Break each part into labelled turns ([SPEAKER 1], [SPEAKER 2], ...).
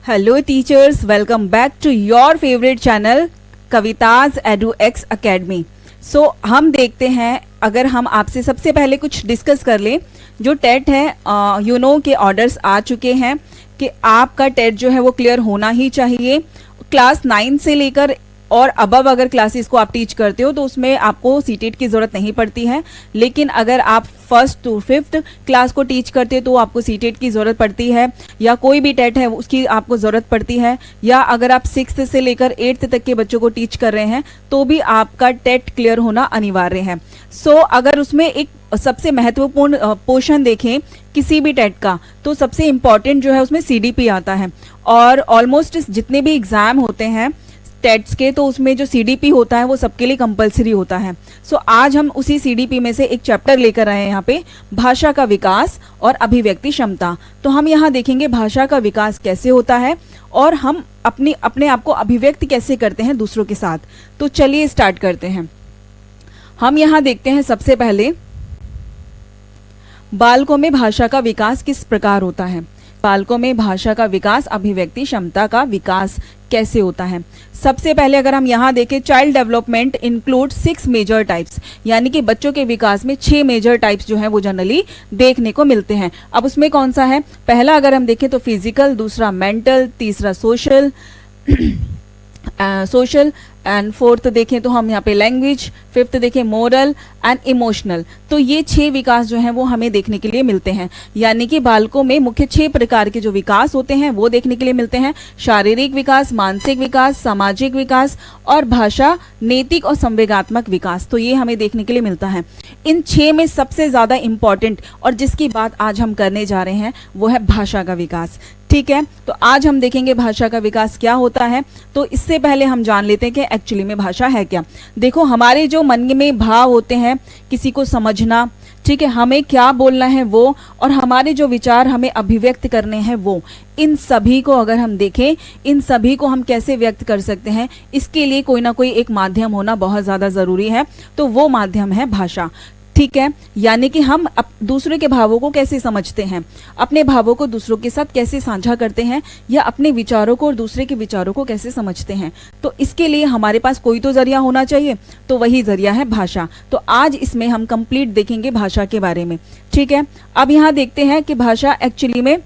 [SPEAKER 1] Hello teachers, welcome back to your favorite channel Kavita's EduX Academy। सो हम देखते हैं, अगर हम आपसे सबसे पहले कुछ डिस्कस कर लें, जो टेट है के ऑर्डर्स आ चुके हैं कि आपका टेट जो है वो क्लियर होना ही चाहिए। क्लास 9 से लेकर और अबव अगर क्लासेस को आप टीच करते हो तो उसमें आपको सीटेट की ज़रूरत नहीं पड़ती है, लेकिन अगर आप फर्स्ट टू फिफ्थ क्लास को टीच करते हो तो आपको सीटेट की ज़रूरत पड़ती है, या कोई भी टेट है उसकी आपको ज़रूरत पड़ती है, या अगर आप 6th से लेकर 8th तक के बच्चों को टीच कर रहे हैं तो भी आपका टेट क्लियर होना अनिवार्य है। सो अगर उसमें एक सबसे महत्वपूर्ण पोर्शन देखें किसी भी टेट का, तो सबसे इम्पॉर्टेंट जो है उसमें CDP आता है। और ऑलमोस्ट जितने भी एग्ज़ाम होते हैं टेट्स के, तो उसमें जो CDP होता है वो सबके लिए कंपलसरी होता है। सो आज हम उसी CDP में से एक चैप्टर लेकर आए हैं यहाँ पे, भाषा का विकास और अभिव्यक्ति क्षमता। तो हम यहाँ देखेंगे भाषा का विकास कैसे होता है और हम अपने आप को अभिव्यक्त कैसे करते हैं दूसरों के साथ। तो चलिए स्टार्ट करते हैं। हम यहाँ देखते हैं सबसे पहले बालकों में भाषा का विकास किस प्रकार होता है। बालकों में भाषा का विकास, अभिव्यक्ति क्षमता का विकास कैसे होता है। सबसे पहले अगर हम यहाँ देखें, child development include 6 major types, यानी कि बच्चों के विकास में 6 मेजर टाइप्स जो है वो जनरली देखने को मिलते हैं। अब उसमें कौन सा है, पहला अगर हम देखें तो फिजिकल, दूसरा मेंटल, तीसरा सोशल एंड फोर्थ देखें तो हम यहाँ पे लैंग्वेज, फिफ्थ देखें मोरल एंड इमोशनल। तो ये 6 विकास जो हैं वो हमें देखने के लिए मिलते हैं, यानी कि बालकों में मुख्य 6 प्रकार के जो विकास होते हैं वो देखने के लिए मिलते हैं। शारीरिक विकास, मानसिक विकास, सामाजिक विकास और भाषा, नैतिक और संवेगात्मक विकास। तो ये हमें देखने के लिए मिलता है। इन 6 में सबसे ज़्यादा इम्पॉर्टेंट और जिसकी बात आज हम करने जा रहे हैं वो है भाषा का विकास। ठीक है, तो आज हम देखेंगे भाषा का विकास क्या होता है। तो इससे पहले हम जान लेते हैं कि एक्चुअली में भाषा है क्या। देखो, हमारे जो मन में भाव होते हैं, किसी को समझना, ठीक है, हमें क्या बोलना है वो, और हमारे जो विचार हमें अभिव्यक्त करने हैं वो, इन सभी को अगर हम देखें, इन सभी को हम कैसे व्यक्त कर सकते हैं, इसके लिए कोई ना कोई एक माध्यम होना बहुत ज़्यादा ज़रूरी है। तो वो माध्यम है भाषा। ठीक है, यानी कि हम दूसरे के भावों को कैसे समझते हैं, अपने भावों को दूसरों के साथ कैसे साझा करते हैं, या अपने विचारों को और दूसरे के विचारों को कैसे समझते हैं। तो इसके लिए हमारे पास कोई तो जरिया होना चाहिए, तो वही जरिया है भाषा। तो आज इसमें हम कंप्लीट देखेंगे भाषा के बारे में। ठीक है, अब यहाँ देखते हैं कि भाषा एक्चुअली में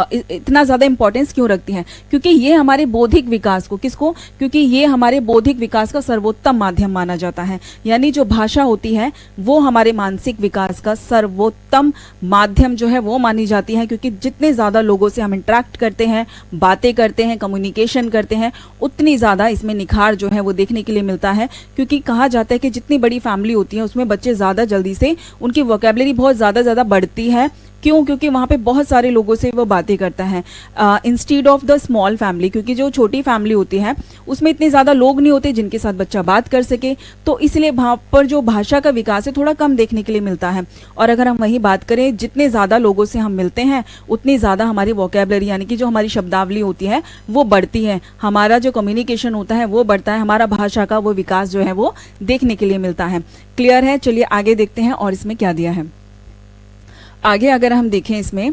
[SPEAKER 1] इतना ज़्यादा इंपॉर्टेंस क्यों रखती है, क्योंकि ये हमारे बौद्धिक विकास को, किसको, क्योंकि ये हमारे बौद्धिक विकास का सर्वोत्तम माध्यम माना जाता है। यानी जो भाषा होती है वो हमारे मानसिक विकास का सर्वोत्तम माध्यम जो है वो मानी जाती है, क्योंकि जितने ज़्यादा लोगों से हम इंटरेक्ट करते हैं, बातें करते हैं, कम्युनिकेशन करते हैं, उतनी ज़्यादा इसमें निखार जो है वो देखने के लिए मिलता है। क्योंकि कहा जाता है कि जितनी बड़ी फैमिली होती है उसमें बच्चे ज़्यादा जल्दी से, उनकी वोकैबुलरी बहुत ज़्यादा बढ़ती है। क्यों? क्योंकि वहाँ पे बहुत सारे लोगों से वो बातें करता है, instead of the small family, क्योंकि जो छोटी फैमिली होती है उसमें इतने ज़्यादा लोग नहीं होते जिनके साथ बच्चा बात कर सके। तो इसलिए वहाँ पर जो भाषा का विकास है थोड़ा कम देखने के लिए मिलता है। और अगर हम वही बात करें, जितने ज़्यादा लोगों से हम मिलते हैं उतनी ज़्यादा हमारी वोकैबुलरी, यानी कि जो हमारी शब्दावली होती है वो बढ़ती है, हमारा जो कम्युनिकेशन होता है वो बढ़ता है, हमारा भाषा का वो विकास जो है वो देखने के लिए मिलता है। क्लियर है? चलिए आगे देखते हैं और इसमें क्या दिया है। आगे अगर हम देखें इसमें,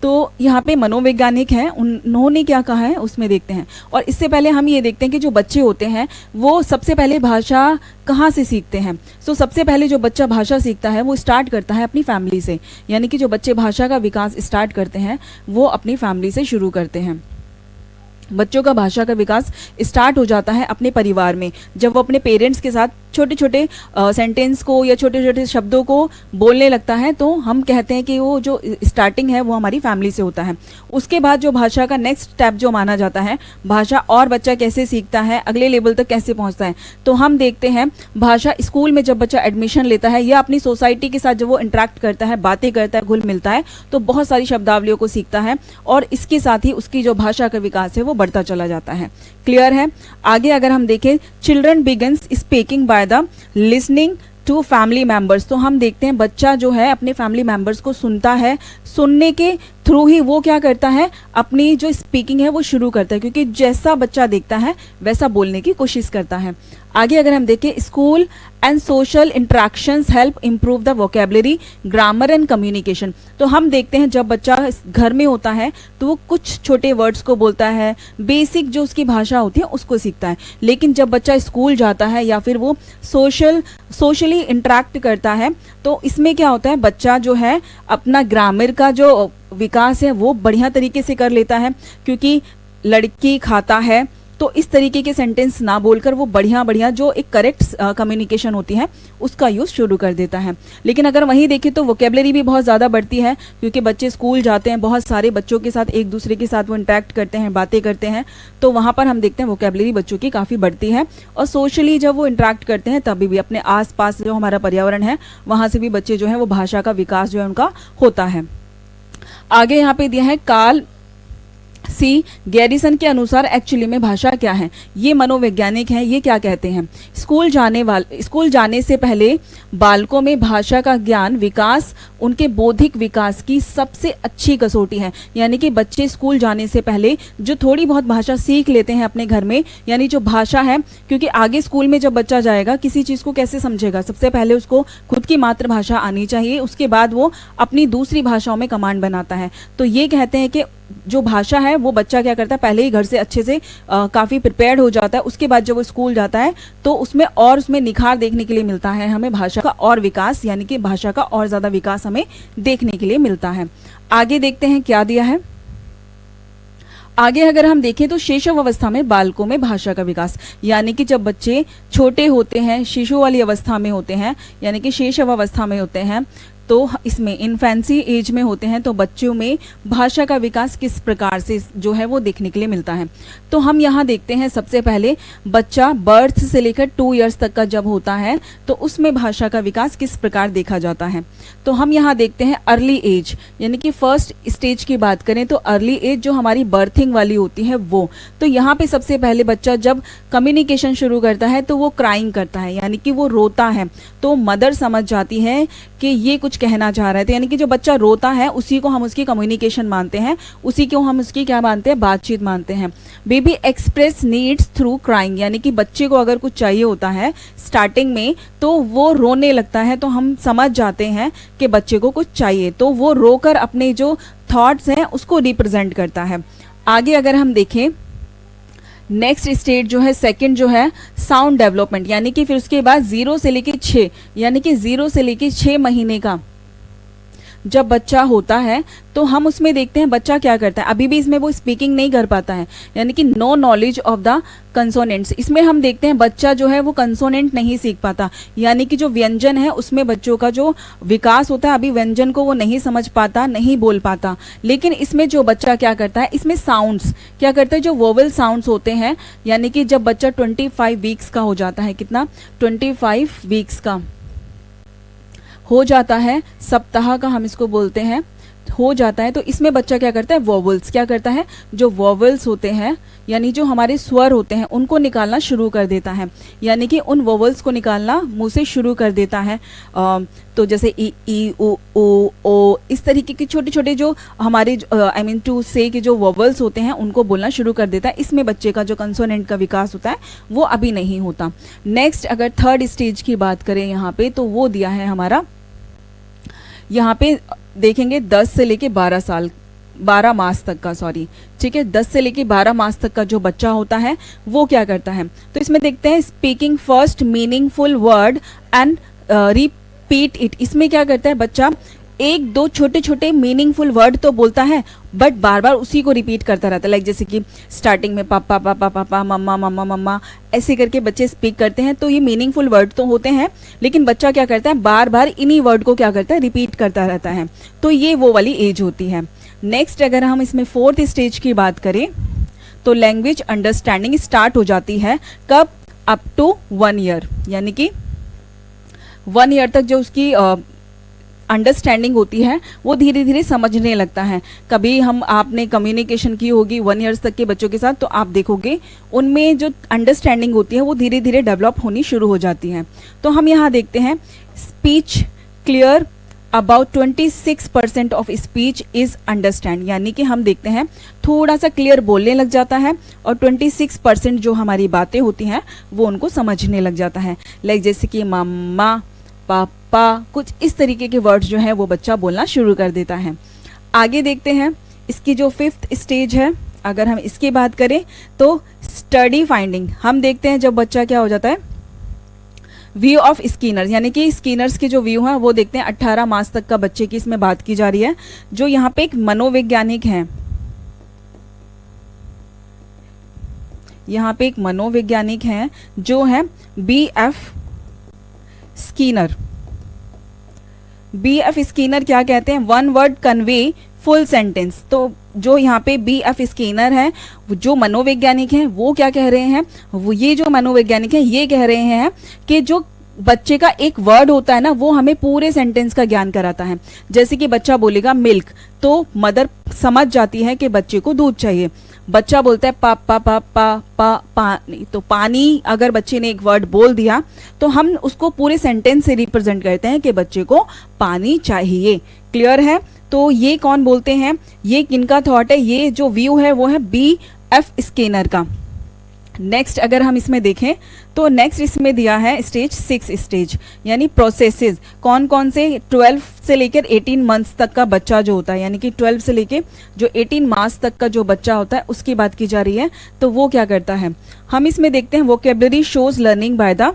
[SPEAKER 1] तो यहाँ पे मनोवैज्ञानिक हैं, उन्होंने क्या कहा है उसमें देखते हैं। और इससे पहले हम ये देखते हैं कि जो बच्चे होते हैं वो सबसे पहले भाषा कहाँ से सीखते हैं। सो सबसे पहले जो बच्चा भाषा सीखता है वो स्टार्ट करता है अपनी फैमिली से, यानी कि जो बच्चे भाषा का विकास स्टार्ट करते हैं वो अपनी फैमिली से शुरू करते हैं। बच्चों का भाषा का विकास स्टार्ट हो जाता है अपने परिवार में, जब वो अपने पेरेंट्स के साथ छोटे छोटे सेंटेंस को या छोटे छोटे शब्दों को बोलने लगता है, तो हम कहते हैं कि वो जो स्टार्टिंग है वो हमारी फैमिली से होता है। उसके बाद जो भाषा का नेक्स्ट स्टेप जो माना जाता है, भाषा और बच्चा कैसे सीखता है, अगले लेवल तक कैसे पहुंचता है, तो हम देखते हैं भाषा स्कूल में जब बच्चा एडमिशन लेता है या अपनी सोसाइटी के साथ जब वो इंटरेक्ट करता है, बातें करता है, घुल मिलता है, तो बहुत सारी शब्दावलियों को सीखता है और इसके साथ ही उसकी जो भाषा का विकास है वो बढ़ता चला जाता है। क्लियर है? आगे अगर हम देखें, children begins speaking by the listening to family members. तो हम देखते हैं बच्चा जो है अपने फैमिली मेंबर्स को सुनता है, सुनने के थ्रू ही वो क्या करता है, अपनी जो स्पीकिंग है वो शुरू करता है, क्योंकि जैसा बच्चा देखता है वैसा बोलने की कोशिश करता है। आगे अगर हम देखें, school and social interactions help improve the vocabulary, grammar and communication. तो हम देखते हैं जब बच्चा घर में होता है तो वो कुछ छोटे वर्ड्स को बोलता है, बेसिक जो उसकी भाषा होती है उसको सीखता है, लेकिन जब बच्चा स्कूल जाता है या फिर वो सोशली इंटरेक्ट करता है तो इसमें क्या होता है, बच्चा जो है अपना ग्रामर का जो विकास है वो बढ़िया तरीके से कर लेता है, क्योंकि लड़की खाता है तो इस तरीके के सेंटेंस ना बोलकर वो बढ़िया जो एक करेक्ट कम्युनिकेशन होती है उसका यूज़ शुरू कर देता है। लेकिन अगर वहीं देखें तो वोकेबलरी भी बहुत ज़्यादा बढ़ती है, क्योंकि बच्चे स्कूल जाते हैं, बहुत सारे बच्चों के साथ एक दूसरे के साथ वो इंटरेक्ट करते हैं, बातें करते हैं, तो वहाँ पर हम देखते हैं वोकेबलरी बच्चों की काफ़ी बढ़ती है। और सोशली जब वो इंटरेक्ट करते हैं तभी भी अपने आसपास जो हमारा पर्यावरण है वहाँ से भी बच्चे जो है वो भाषा का विकास जो है उनका होता है। आगे यहाँ पे दिया है कार्ल सी गैरिसन के अनुसार एक्चुअली में भाषा क्या है। ये मनोवैज्ञानिक हैं, ये क्या कहते हैं, स्कूल जाने से पहले बालकों में भाषा का ज्ञान विकास उनके बौद्धिक विकास की सबसे अच्छी कसौटी है। यानी कि बच्चे स्कूल जाने से पहले जो थोड़ी बहुत भाषा सीख लेते हैं अपने घर में, यानी जो भाषा है, क्योंकि आगे स्कूल में जब बच्चा जाएगा किसी चीज़ को कैसे समझेगा, सबसे पहले उसको खुद की मातृभाषा आनी चाहिए, उसके बाद वो अपनी दूसरी भाषाओं में कमांड बनाता है। तो ये कहते हैं कि जो भाषा है वो बच्चा क्या करता है, पहले ही घर से अच्छे से काफ़ी प्रिपेयर्ड हो जाता है, उसके बाद जब वो स्कूल जाता है तो उसमें निखार देखने के लिए मिलता है हमें भाषा का और विकास, यानी कि भाषा का और ज़्यादा विकास हमें देखने के लिए मिलता है। आगे देखते हैं क्या दिया है। आगे अगर हम देखें तो शैशव अवस्था में बालकों में भाषा का विकास, यानी कि जब बच्चे छोटे होते हैं, शिशु वाली अवस्था में होते हैं, यानी कि शैशव अवस्था में होते हैं, तो इसमें इन्फेंसी एज में होते हैं, तो बच्चों में भाषा का विकास किस प्रकार से जो है वो देखने के लिए मिलता है। तो हम यहाँ देखते हैं सबसे पहले बच्चा बर्थ से लेकर 2 इयर्स तक का जब होता है तो उसमें भाषा का विकास किस प्रकार देखा जाता है। तो हम यहाँ देखते हैं अर्ली एज, यानी कि फर्स्ट स्टेज की बात करें तो अर्ली एज जो हमारी बर्थिंग वाली होती है वो, तो यहाँ पे सबसे पहले बच्चा जब कम्युनिकेशन शुरू करता है तो वो क्राइंग करता है, यानी कि वो रोता है, तो मदर समझ जाती है कि ये कुछ कहना चाह रहा है। तो यानी कि जो बच्चा रोता है उसी को हम उसकी कम्युनिकेशन मानते हैं, उसी को हम उसकी क्या मानते हैं, बातचीत मानते हैं। Baby express needs through crying, यानी कि बच्चे को अगर कुछ चाहिए होता है स्टार्टिंग में तो वो रोने लगता है, तो हम समझ जाते हैं कि बच्चे को कुछ चाहिए, तो वो रोकर अपने जो थॉट्स हैं उसको रिप्रेजेंट करता है। आगे अगर हम देखें नेक्स्ट स्टेज जो है सेकंड जो है साउंड डेवलपमेंट, यानी कि फिर उसके बाद 0 से लेके 6, यानी कि 0 से लेके 6 महीने का जब बच्चा होता है तो हम उसमें देखते हैं बच्चा क्या करता है। अभी भी इसमें वो स्पीकिंग नहीं कर पाता है, यानी कि no knowledge of the consonants, इसमें हम देखते हैं बच्चा जो है वो कंसोनेंट नहीं सीख पाता, यानी कि जो व्यंजन है उसमें बच्चों का जो विकास होता है अभी व्यंजन को वो नहीं समझ पाता, नहीं बोल पाता। लेकिन इसमें जो बच्चा क्या करता है, इसमें साउंड्स क्या करता है, जो वोवल साउंड्स होते हैं, यानी कि जब बच्चा 25 वीक्स का हो जाता है, कितना 25 वीक्स का हो जाता है, सप्ताह का हम इसको बोलते हैं, हो जाता है, तो इसमें बच्चा क्या करता है, वोवल्स क्या करता है, जो वोवल्स होते हैं यानी जो हमारे स्वर होते हैं उनको निकालना शुरू कर देता है, यानी कि उन वोवल्स को निकालना मुंह से शुरू कर देता है। तो जैसे ई उ ओ इस तरीके के छोटे छोटे जो हमारे आई मीन टू से के जो वोवल्स होते हैं उनको बोलना शुरू कर देता है। इसमें बच्चे का जो कंसोनेंट का विकास होता है वो अभी नहीं होता। नेक्स्ट अगर थर्ड स्टेज की बात करें यहाँ पे तो वो दिया है हमारा, यहाँ पे देखेंगे 10 से लेके 12 मास तक का, सॉरी ठीक है, 10 से लेके 12 मास तक का जो बच्चा होता है वो क्या करता है। तो इसमें देखते हैं speaking first meaningful word and repeat it, इसमें क्या करता है बच्चा 1-2 छोटे छोटे मीनिंगफुल वर्ड तो बोलता है बट बार बार उसी को रिपीट करता रहता है। लाइक जैसे कि स्टार्टिंग में पापा पापा पापा, मम्मा मम्मा मम्मा, ऐसे करके बच्चे स्पीक करते हैं। तो ये मीनिंगफुल वर्ड तो होते हैं लेकिन बच्चा क्या करता है, बार बार इन्हीं वर्ड को क्या करता है, रिपीट करता रहता है। तो ये वो वाली एज होती है। नेक्स्ट अगर हम इसमें फोर्थ स्टेज की बात करें तो लैंग्वेज अंडरस्टैंडिंग स्टार्ट हो जाती है कब, अप टू 1 ईयर, यानी कि 1 ईयर तक जो उसकी अंडरस्टैंडिंग होती है वो धीरे धीरे समझने लगता है। कभी हम आपने कम्युनिकेशन की होगी 1 ईयर्स तक के बच्चों के साथ, तो आप देखोगे उनमें जो अंडरस्टैंडिंग होती है वो धीरे धीरे डेवलप होनी शुरू हो जाती है। तो हम यहाँ देखते हैं speech clear about 26% of speech is understand, यानी कि हम देखते हैं थोड़ा सा क्लियर बोलने लग जाता है और 26% जो हमारी बातें होती हैं वो उनको समझने लग जाता है। लाइक जैसे कि मम्मा, पापा, कुछ इस तरीके के वर्ड्स जो हैं वो बच्चा बोलना शुरू कर देता है। आगे देखते हैं इसकी जो 5th स्टेज है, अगर हम इसकी बात करें तो स्टडी फाइंडिंग। हम देखते हैं जब बच्चा क्या हो जाता है, व्यू ऑफ स्किनर, यानी कि स्किनर्स के जो व्यू हैं वो देखते हैं। 18 मास तक का बच्चे की इसमें बात की जा रही है। जो यहाँ पे एक मनोवैज्ञानिक हैं, यहाँ पे एक मनोवैज्ञानिक हैं जो है BF स्किनर। BF स्किनर क्या कहते हैं, one word convey full sentence. तो जो यहाँ पे BF स्किनर है, जो मनोवैज्ञानिक हैं, वो क्या कह रहे हैं, वो ये जो मनोवैज्ञानिक है ये कह रहे हैं कि जो बच्चे का एक वर्ड होता है ना वो हमें पूरे सेंटेंस का ज्ञान कराता है। जैसे कि बच्चा बोलेगा मिल्क, तो मदर समझ जाती है कि बच्चे को दूध चाहिए। बच्चा बोलता है पा पा पा पा पा पानी, तो पानी अगर बच्चे ने एक वर्ड बोल दिया तो हम उसको पूरे सेंटेंस से रिप्रेजेंट करते हैं कि बच्चे को पानी चाहिए। क्लियर है? तो ये कौन बोलते हैं, ये किनका थॉट है, ये जो व्यू है वो है BF स्किनर का। नेक्स्ट अगर हम इसमें देखें तो नेक्स्ट इसमें दिया है स्टेज 6 स्टेज, यानी प्रोसेसेस। कौन कौन से, 12 से लेकर 18 मंथ्स तक का बच्चा जो होता है, यानी कि 12 से लेकर जो 18 मास तक का जो बच्चा होता है उसकी बात की जा रही है। तो वो क्या करता है, हम इसमें देखते हैं vocabulary shows learning by the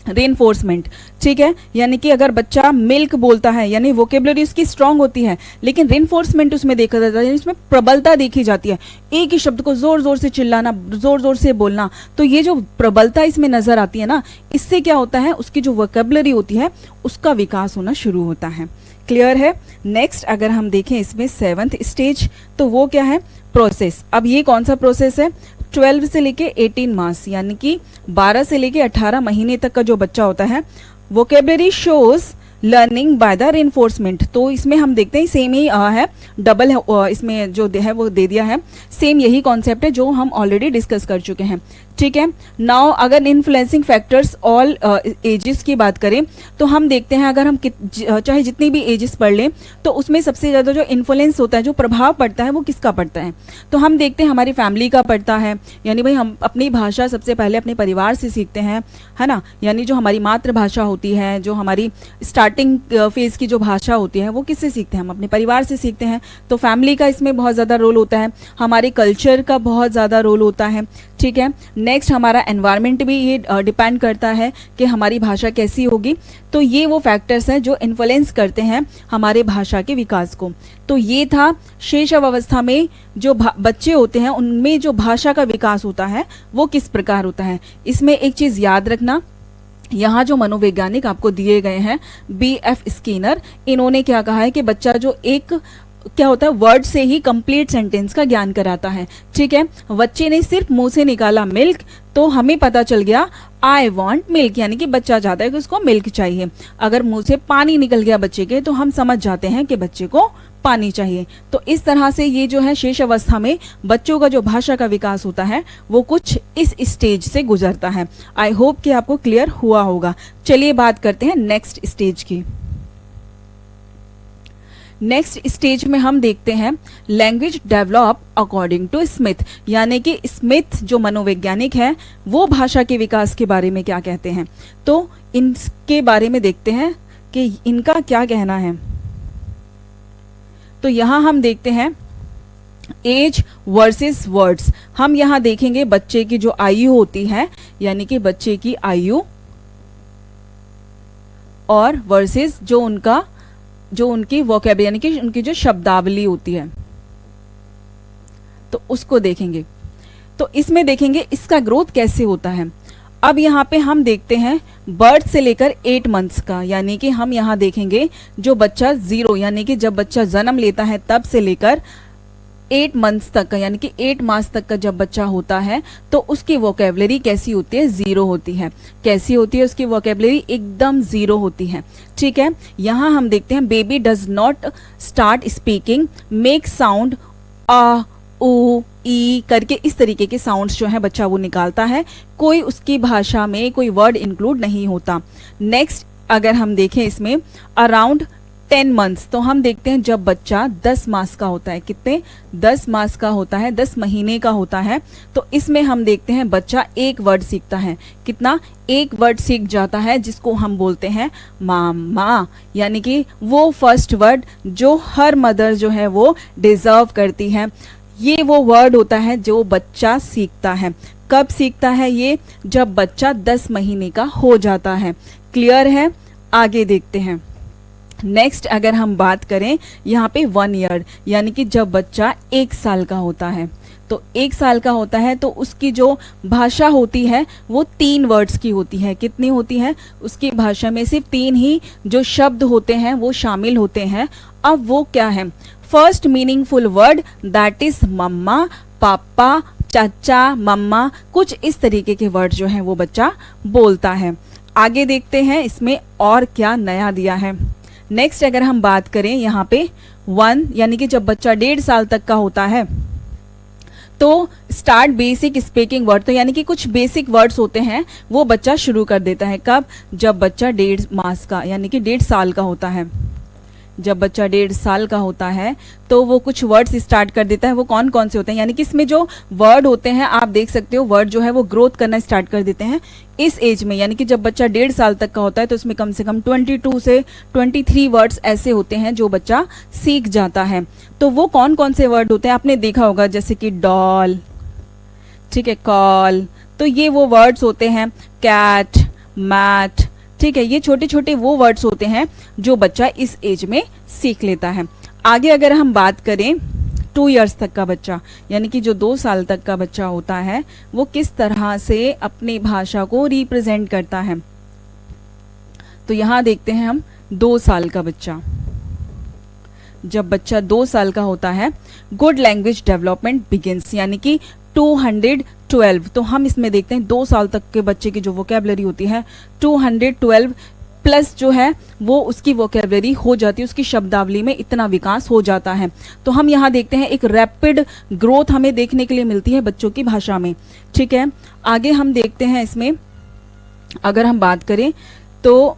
[SPEAKER 1] reinforcement. ठीक है, यानी कि अगर बच्चा मिल्क बोलता है यानी वोकेबलरी उसकी स्ट्रांग होती है, लेकिन रेनफोर्समेंट उसमें देखा जाता है, इसमें प्रबलता देखी जाती है। एक ही शब्द को जोर जोर से चिल्लाना, जोर जोर से बोलना, तो ये जो प्रबलता इसमें नजर आती है ना, इससे क्या होता है, उसकी जो वोकेबलरी होती है उसका विकास होना शुरू होता है। क्लियर है? नेक्स्ट अगर हम देखें इसमें 7th स्टेज, तो वो क्या है, प्रोसेस। अब ये कौन सा प्रोसेस है, 12 से लेके 18 मास, यानी कि 12 से लेके 18 महीने तक का जो बच्चा होता है, vocabulary shows learning by the reinforcement. तो इसमें हम देखते हैं सेम ही है, डबल है, इसमें जो है वो दे दिया है, सेम यही कॉन्सेप्ट है जो हम ऑलरेडी डिस्कस कर चुके हैं। ठीक है, नाउ अगर इन्फ्लुएंसिंग फैक्टर्स ऑल एजेस की बात करें तो हम देखते हैं, अगर हम चाहे जितनी भी एजेस पढ़ लें तो उसमें सबसे ज़्यादा जो इन्फ्लुएंस होता है, जो प्रभाव पड़ता है, वो किसका पड़ता है, तो हम देखते हैं हमारी फैमिली का पड़ता है। यानी भाई हम अपनी भाषा सबसे पहले अपने परिवार से सीखते हैं, है ना, यानी जो हमारी मातृभाषा होती है, जो हमारी स्टार्टिंग फेज की जो भाषा होती है वो किससे सीखते हैं, हम अपने परिवार से सीखते हैं। तो फैमिली का इसमें बहुत ज़्यादा रोल होता है, हमारे कल्चर का बहुत ज़्यादा रोल होता है। ठीक है, नेक्स्ट हमारा एनवायरनमेंट भी ये डिपेंड करता है कि हमारी भाषा कैसी होगी। तो ये वो फैक्टर्स हैं जो इन्फ्लुएंस करते हैं हमारे भाषा के विकास को। तो ये था शैशव अवस्था में जो बच्चे होते हैं उनमें जो भाषा का विकास होता है वो किस प्रकार होता है। इसमें एक चीज़ याद रखना, यहाँ जो मनोवैज्ञानिक आपको दिए गए हैं BF स्किनर, इन्होंने क्या कहा है कि बच्चा जो एक क्या होता है वर्ड से ही कंप्लीट सेंटेंस का ज्ञान कराता है। ठीक है, बच्चे ने सिर्फ मुंह से निकाला मिल्क तो हमें पता चल गया आई वॉन्ट मिल्क, यानी कि बच्चा चाहता है कि उसको मिल्क चाहिए। अगर मुंह से पानी निकल गया बच्चे के तो हम समझ जाते हैं कि बच्चे को पानी चाहिए। तो इस तरह से ये जो है शेष अवस्था में बच्चों का जो भाषा का विकास होता है वो कुछ इस स्टेज से गुजरता है। आई होप कि आपको क्लियर हुआ होगा। चलिए बात करते हैं नेक्स्ट स्टेज की। नेक्स्ट स्टेज में हम देखते हैं language develop according to Smith, यानी कि स्मिथ जो मनोवैज्ञानिक है वो भाषा के विकास के बारे में क्या कहते हैं। तो इनके बारे में देखते हैं कि इनका क्या कहना है। तो यहां हम देखते हैं एज वर्सेस वर्ड्स। हम यहां देखेंगे बच्चे की जो आयु होती है, यानी कि बच्चे की आयु, और वर्सेस जो उनकी वोकैबुलरी यानी कि उनकी जो शब्दावली होती है तो उसको देखेंगे। तो इसमें देखेंगे इसका ग्रोथ कैसे होता है। अब यहाँ पे हम देखते हैं बर्थ से लेकर 8 मंथ्स का, यानी कि हम यहाँ देखेंगे जो बच्चा 0 यानी कि जब बच्चा जन्म लेता है तब से लेकर 8 मंथ्स तक का, यानी कि 8 मास तक का जब बच्चा होता है तो उसकी वोकैबुलरी कैसी होती है, 0 होती है। कैसी होती है उसकी वोकैबुलरी, एकदम 0 होती है। ठीक है, यहाँ हम देखते हैं baby does not start speaking, make sound आ ऊ ई करके, इस तरीके के साउंड्स जो है बच्चा वो निकालता है, कोई उसकी भाषा में कोई वर्ड इंक्लूड नहीं होता। नेक्स्ट अगर हम देखें इसमें अराउंड 10 मंथ्स, तो हम देखते हैं जब बच्चा 10 मास का होता है, कितने 10 मास का होता है, 10 महीने का होता है, तो इसमें हम देखते हैं बच्चा एक वर्ड सीखता है, कितना एक वर्ड सीख जाता है जिसको हम बोलते हैं मामा, यानी कि वो फर्स्ट वर्ड जो हर मदर जो है वो डिजर्व करती है। ये वो वर्ड होता है जो बच्चा सीखता है। कब सीखता है ये? जब बच्चा 10 महीने का हो जाता है। क्लियर है? आगे देखते हैं। नेक्स्ट अगर हम बात करें यहाँ पे 1 ईयर, यानी कि जब बच्चा 1 साल का होता है, तो 1 साल का होता है तो उसकी जो भाषा होती है वो 3 वर्ड्स की होती है। कितनी होती है? उसकी भाषा में सिर्फ 3 ही जो शब्द होते हैं वो शामिल होते हैं। अब वो क्या है? First meaningful word that is मम्मा, पापा, चाचा, मम्मा, कुछ इस तरीके के वर्ड जो हैं वो बच्चा बोलता है। आगे देखते हैं इसमें और क्या नया दिया है। नेक्स्ट अगर हम बात करें यहाँ पे 1, यानी कि जब बच्चा 1.5 साल तक का होता है तो स्टार्ट बेसिक स्पीकिंग वर्ड, तो यानी कि कुछ बेसिक वर्ड्स होते हैं वो बच्चा शुरू कर देता है। कब? जब बच्चा 1.5 मास का यानी कि 1.5 साल का होता है। जब बच्चा 1.5 साल का होता है तो वो कुछ वर्ड्स स्टार्ट कर देता है। वो कौन कौन से होते हैं? यानी कि इसमें जो वर्ड होते हैं आप देख सकते हो, वर्ड जो है वो ग्रोथ करना स्टार्ट कर देते हैं इस एज में। यानी कि जब बच्चा 1.5 साल तक का होता है तो इसमें कम से कम 22 से 23 वर्ड्स ऐसे होते हैं जो बच्चा सीख जाता है। तो वो कौन कौन से वर्ड होते हैं आपने देखा होगा, जैसे कि डॉल, ठीक है, कॉल, तो ये वो वर्ड्स होते हैं। कैट, मैट, ठीक है, ये छोटे छोटे वो वर्ड्स होते हैं जो बच्चा इस एज में सीख लेता है। आगे अगर हम बात करें 2 इयर्स तक का बच्चा, यानी कि जो 2 साल तक का बच्चा होता है वो किस तरह से अपनी भाषा को रिप्रेजेंट करता है, तो यहां देखते हैं हम 2 साल का बच्चा। जब बच्चा 2 साल का होता है गुड लैंग्वेज डेवलपमेंट बिगिंस, यानी कि 212, तो हम इसमें देखते हैं 2 साल तक के बच्चे की जो वोकैबुलरी होती है 212 प्लस जो है वो उसकी वोकैबुलरी हो जाती है, उसकी शब्दावली में इतना विकास हो जाता है। तो हम यहाँ देखते हैं एक रैपिड ग्रोथ हमें देखने के लिए मिलती है बच्चों की भाषा में। ठीक है, आगे हम देखते हैं इसमें अगर हम बात करें तो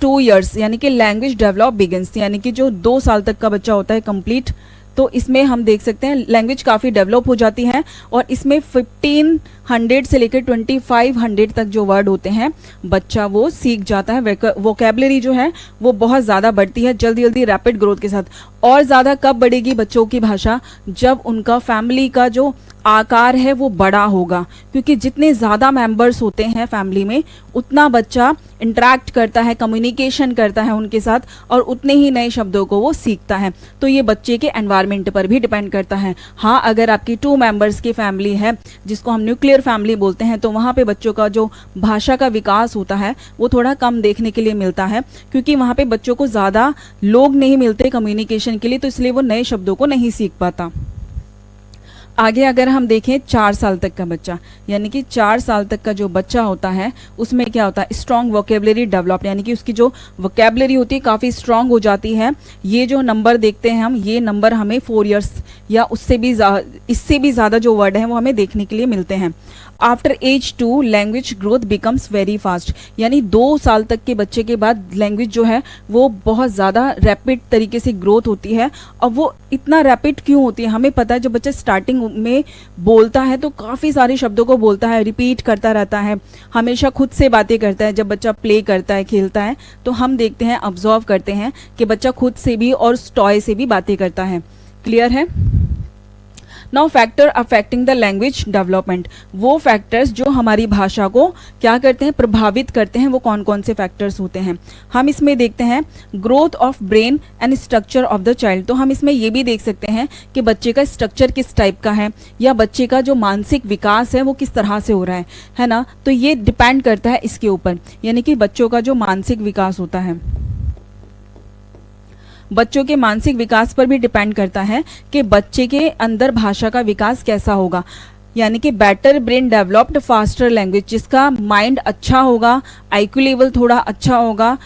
[SPEAKER 1] 2 इयर्स यानी कि लैंग्वेज डेवलप बिगिंस, यानी कि जो 2 साल तक का बच्चा होता है कंप्लीट, तो इसमें हम देख सकते हैं लैंग्वेज काफ़ी डेवलप हो जाती है और इसमें 1500 से लेकर 2500 तक जो वर्ड होते हैं बच्चा वो सीख जाता है। वोकैबुलरी जो है वो बहुत ज़्यादा बढ़ती है जल्दी जल्दी रैपिड ग्रोथ के साथ। और ज़्यादा कब बढ़ेगी बच्चों की भाषा? जब उनका फैमिली का जो आकार है वो बड़ा होगा, क्योंकि जितने ज़्यादा मेंबर्स होते हैं फैमिली में उतना बच्चा इंटरेक्ट करता है, कम्युनिकेशन करता है उनके साथ और उतने ही नए शब्दों को वो सीखता है। तो ये बच्चे के एनवायरनमेंट पर भी डिपेंड करता है। हाँ, अगर आपकी 2 मेंबर्स की फैमिली है जिसको हम न्यूक्लियर फैमिली बोलते हैं, तो वहाँ पे बच्चों का जो भाषा का विकास होता है वो थोड़ा कम देखने के लिए मिलता है, क्योंकि वहाँ पे बच्चों को ज़्यादा लोग नहीं मिलते कम्युनिकेशन के लिए, तो इसलिए वो नए शब्दों को नहीं सीख पाता। आगे अगर हम देखें 4 साल तक का बच्चा, यानी कि 4 साल तक का जो बच्चा होता है उसमें क्या होता है? स्ट्रॉन्ग वोकेबलरी डेवलप, यानी कि उसकी जो वोकेबलरी होती है काफ़ी स्ट्रॉन्ग हो जाती है। ये जो नंबर देखते हैं हम, ये नंबर हमें 4 इयर्स या इससे भी ज़्यादा जो वर्ड हैं वो हमें देखने के लिए मिलते हैं। After age 2 language growth becomes very fast, यानी 2 साल तक के बच्चे के बाद लैंग्वेज जो है वो बहुत ज़्यादा रैपिड तरीके से ग्रोथ होती है। और वो इतना रैपिड क्यों होती है? हमें पता है जब बच्चा स्टार्टिंग में बोलता है तो काफ़ी सारे शब्दों को बोलता है, रिपीट करता रहता है, हमेशा खुद से बातें करता है। जब बच्चा प्ले करता है, खेलता है, तो हम देखते हैं, ऑब्जर्व करते हैं कि बच्चा खुद से भी और टॉय से भी बातें करता है। क्लियर है? Now factor affecting the language development, वो फैक्टर्स जो हमारी भाषा को क्या करते हैं? प्रभावित करते हैं। वो कौन कौन से फैक्टर्स होते हैं? हम इसमें देखते हैं growth of brain and structure of the child, तो हम इसमें ये भी देख सकते हैं कि बच्चे का स्ट्रक्चर किस टाइप का है या बच्चे का जो मानसिक विकास है वो किस तरह से हो रहा है ना। तो ये डिपेंड करता है इसके ऊपर, यानी कि बच्चों का जो मानसिक विकास होता है, बच्चों के मानसिक विकास पर भी डिपेंड करता है कि बच्चे के अंदर भाषा का विकास कैसा होगा। यानी कि better brain developed faster language, जिसका माइंड अच्छा होगा, आईक्यू लेवल थोड़ा अच्छा होगा,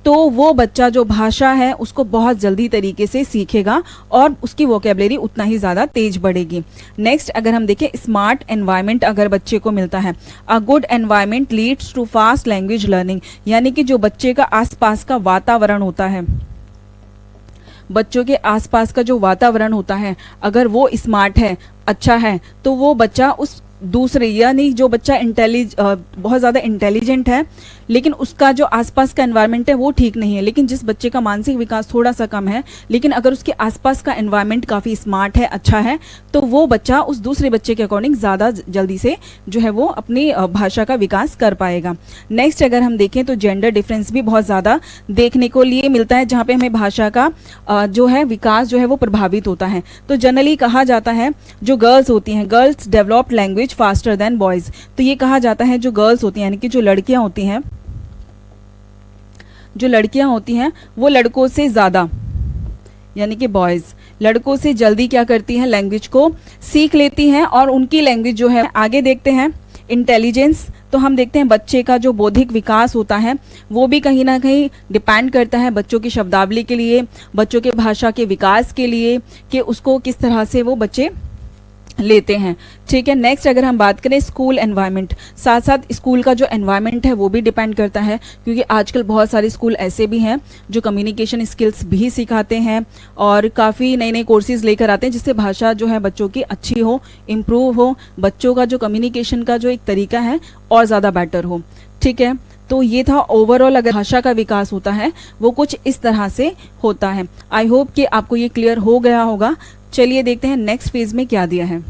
[SPEAKER 1] तो वो बच्चा जो भाषा है उसको बहुत जल्दी तरीके से सीखेगा और उसकी वोकेबलरी उतना ही ज़्यादा तेज बढ़ेगी। नेक्स्ट अगर हम देखें स्मार्ट एनवायरनमेंट अगर बच्चे को मिलता है, a good environment leads to fast language learning, यानी कि जो बच्चे का आसपास का वातावरण होता है बच्चों के आसपास का जो वातावरण होता है, अगर वो स्मार्ट है, अच्छा है, तो वो बच्चा उस दूसरे, यानी जो बच्चा बहुत ज़्यादा इंटेलिजेंट है लेकिन उसका जो आसपास का एनवायरनमेंट है वो ठीक नहीं है, लेकिन जिस बच्चे का मानसिक विकास थोड़ा सा कम है लेकिन अगर उसके आसपास का एनवायरनमेंट काफ़ी स्मार्ट है, अच्छा है, तो वो बच्चा उस दूसरे बच्चे के अकॉर्डिंग ज़्यादा जल्दी से जो है वो अपनी भाषा का विकास कर पाएगा। नेक्स्ट अगर हम देखें तो जेंडर डिफरेंस भी बहुत ज़्यादा देखने को लिए मिलता है, जहाँ पे हमें भाषा का जो है विकास जो है वो प्रभावित होता है। तो जनरली कहा जाता है जो गर्ल्स होती हैं, girls develop language faster than boys. तो ये कहा जाता है जो गर्ल्स होती हैं, यानी कि जो लड़कियाँ होती हैं वो लड़कों से ज़्यादा, यानी कि बॉयज़ लड़कों से जल्दी क्या करती हैं, लैंग्वेज को सीख लेती हैं और उनकी लैंग्वेज जो है। आगे देखते हैं इंटेलिजेंस। तो हम देखते हैं बच्चे का जो बौद्धिक विकास होता है वो भी कहीं ना कहीं डिपेंड करता है बच्चों की शब्दावली के लिए, बच्चों के भाषा के विकास के लिए, कि उसको किस तरह से वो बच्चे लेते हैं। ठीक है, नेक्स्ट अगर हम बात करें स्कूल एनवायरनमेंट, साथ साथ स्कूल का जो एनवायरनमेंट है वो भी डिपेंड करता है, क्योंकि आजकल बहुत सारे स्कूल ऐसे भी हैं जो कम्युनिकेशन स्किल्स भी सिखाते हैं और काफ़ी नए नए कोर्सेज लेकर आते हैं जिससे भाषा जो है बच्चों की अच्छी हो, इम्प्रूव हो, बच्चों का जो कम्युनिकेशन का जो एक तरीका है और ज़्यादा बेटर हो। ठीक है, तो ये था ओवरऑल अगर भाषा का विकास होता है वो कुछ इस तरह से होता है। आई होप कि आपको ये क्लियर हो गया होगा। चलिए देखते हैं नेक्स्ट फेज में क्या दिया है।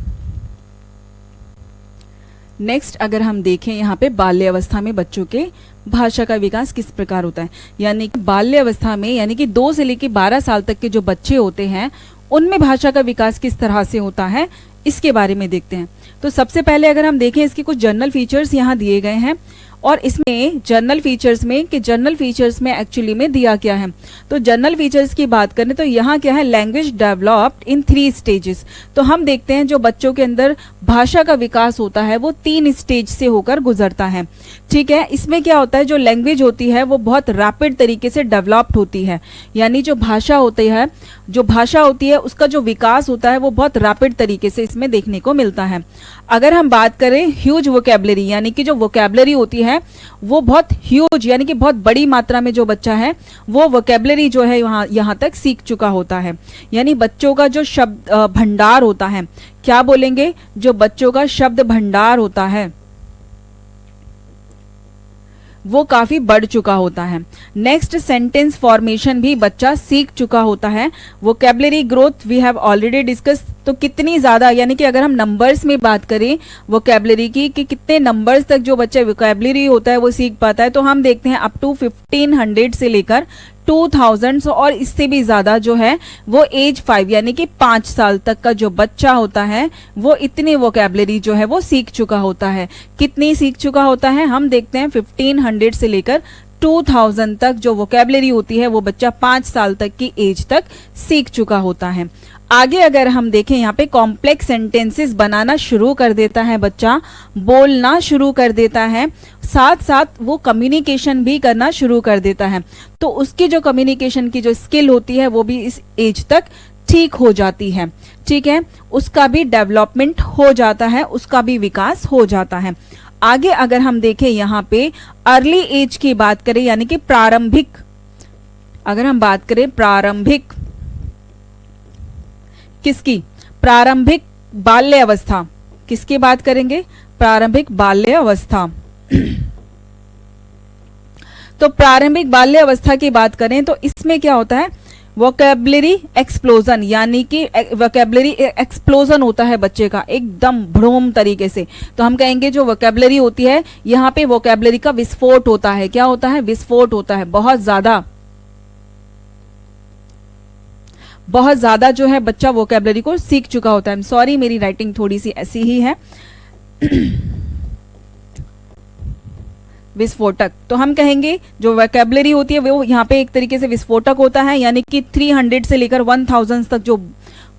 [SPEAKER 1] नेक्स्ट अगर हम देखें यहाँ पे बाल्य अवस्था में बच्चों के भाषा का विकास किस प्रकार होता है, यानी कि बाल्य अवस्था में यानी कि 2 से लेकर 12 साल तक के जो बच्चे होते हैं उनमें भाषा का विकास किस तरह से होता है इसके बारे में देखते हैं। तो सबसे पहले अगर हम देखें इसके कुछ जनरल फीचर्स यहाँ दिए गए हैं और इसमें जनरल फीचर्स में एक्चुअली में दिया क्या है। तो जनरल फीचर्स की बात करें तो यहाँ क्या है, लैंग्वेज डेवलप्ड इन 3 स्टेजेस। तो हम देखते हैं जो बच्चों के अंदर भाषा का विकास होता है वो 3 स्टेज से होकर गुजरता है। ठीक है, इसमें क्या होता है, जो लैंग्वेज होती है वो बहुत रैपिड तरीके से डेवलप्ड होती है, यानी जो भाषा होती है उसका जो विकास होता है वो बहुत रैपिड तरीके से इसमें देखने को मिलता है। अगर हम बात करें ह्यूज वोकैबुलरी, यानी कि जो वोकैबुलरी होती है वो बहुत ह्यूज यानी कि बहुत बड़ी मात्रा में जो बच्चा है वो वोकैबुलरी जो है यहाँ तक सीख चुका होता है, यानी बच्चों का जो शब्द भंडार होता है, क्या बोलेंगे, जो बच्चों का शब्द भंडार होता है वो काफी बढ़ चुका होता है। नेक्स्ट, सेंटेंस फॉर्मेशन भी बच्चा सीख चुका होता है। Vocabulary growth we have already discuss. तो कितनी ज्यादा, यानी कि अगर हम नंबर्स में बात करें वोकैबुलरी की कि कितने नंबर्स तक जो बच्चा वोकैबुलरी होता है वो सीख पाता है, तो हम देखते हैं अप टू 1500 से लेकर 2000 और इससे भी ज्यादा जो है वो एज 5 यानी कि 5 साल तक का जो बच्चा होता है वो इतनी वोकैबुलरी जो है वो सीख चुका होता है। कितनी सीख चुका होता है, हम देखते हैं 1500 से लेकर 2000 तक जो वोकैबुलरी होती है वो बच्चा 5 साल तक की एज तक सीख चुका होता है। आगे अगर हम देखें यहाँ पे कॉम्प्लेक्स सेंटेंसेस बनाना शुरू कर देता है बच्चा, बोलना शुरू कर देता है, साथ साथ वो कम्युनिकेशन भी करना शुरू कर देता है। तो उसकी जो कम्युनिकेशन की जो स्किल होती है वो भी इस एज तक ठीक हो जाती है। ठीक है, उसका भी डेवलपमेंट हो जाता है, उसका भी विकास हो जाता है। आगे अगर हम देखें यहाँ पे अर्ली एज की बात करें, यानी कि प्रारंभिक, अगर हम बात करें प्रारंभिक किसकी, प्रारंभिक बाल्य अवस्था, किसकी बात करेंगे, प्रारंभिक बाल्य अवस्था। तो प्रारंभिक बाल्य अवस्था की बात करें तो इसमें क्या होता है, वोकैबुलरी एक्सप्लोजन, यानी कि वोकैबुलरी एक्सप्लोजन होता है बच्चे का एकदम भड़ोम तरीके से। तो हम कहेंगे जो वोकैबुलरी होती है यहाँ पे वोकैबुलरी का विस्फोट होता है। क्या होता है, विस्फोट होता है, बहुत ज्यादा जो है बच्चा वोकैबुलरी को सीख चुका होता है। सॉरी मेरी राइटिंग थोड़ी सी ऐसी ही है। विस्फोटक, तो हम कहेंगे जो वोकैबुलरी होती है वो यहाँ पे एक तरीके से विस्फोटक होता है, यानी कि 300 से लेकर 1000 तक जो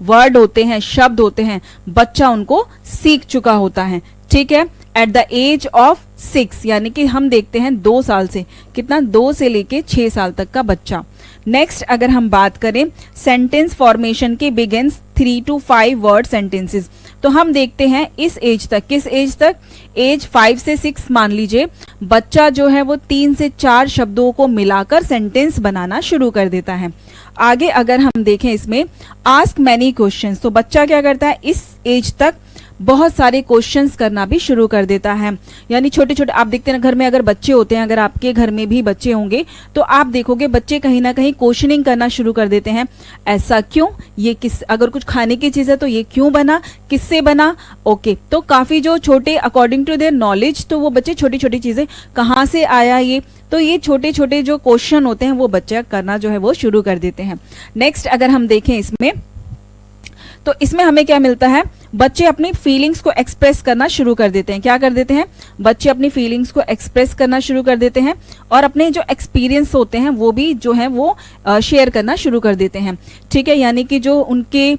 [SPEAKER 1] वर्ड होते हैं, शब्द होते हैं, बच्चा उनको सीख चुका होता है। ठीक है, एट द एज ऑफ 6, यानी कि हम देखते हैं 2 साल से, कितना, 2 से लेके 6 साल तक का बच्चा। नेक्स्ट अगर हम बात करें सेंटेंस फॉर्मेशन के बिगिंस 3 to 5 वर्ड सेंटेंसेस, तो हम देखते हैं इस एज तक, किस एज तक, एज 5 से 6 मान लीजिए, बच्चा जो है वो 3 से 4 शब्दों को मिलाकर सेंटेंस बनाना शुरू कर देता है। आगे अगर हम देखें इसमें आस्क मैनी क्वेश्चंस, तो बच्चा क्या करता है इस एज तक बहुत सारे क्वेश्चंस करना भी शुरू कर देता है। यानी छोटे छोटे आप देखते हैं घर में अगर बच्चे होते हैं, अगर आपके घर में भी बच्चे होंगे तो आप देखोगे बच्चे कहीं ना कहीं क्वेश्चनिंग करना शुरू कर देते हैं। ऐसा क्यों, ये किस, अगर कुछ खाने की चीज है तो ये क्यों बना, किससे बना, ओके। तो काफी जो छोटे अकॉर्डिंग टू देयर नॉलेज, तो वो बच्चे छोटी छोटी चीजें कहाँ से आया ये, तो ये छोटे छोटे जो क्वेश्चन होते हैं वो बच्चा करना जो है वो शुरू कर देते हैं। नेक्स्ट अगर हम देखें इसमें, तो इसमें हमें क्या मिलता है, बच्चे अपनी फीलिंग्स को एक्सप्रेस करना शुरू कर देते हैं। क्या कर देते हैं, बच्चे अपनी फीलिंग्स को एक्सप्रेस करना शुरू कर देते हैं और अपने जो एक्सपीरियंस होते हैं वो भी जो है वो शेयर करना शुरू कर देते हैं। ठीक है, यानी कि जो उनके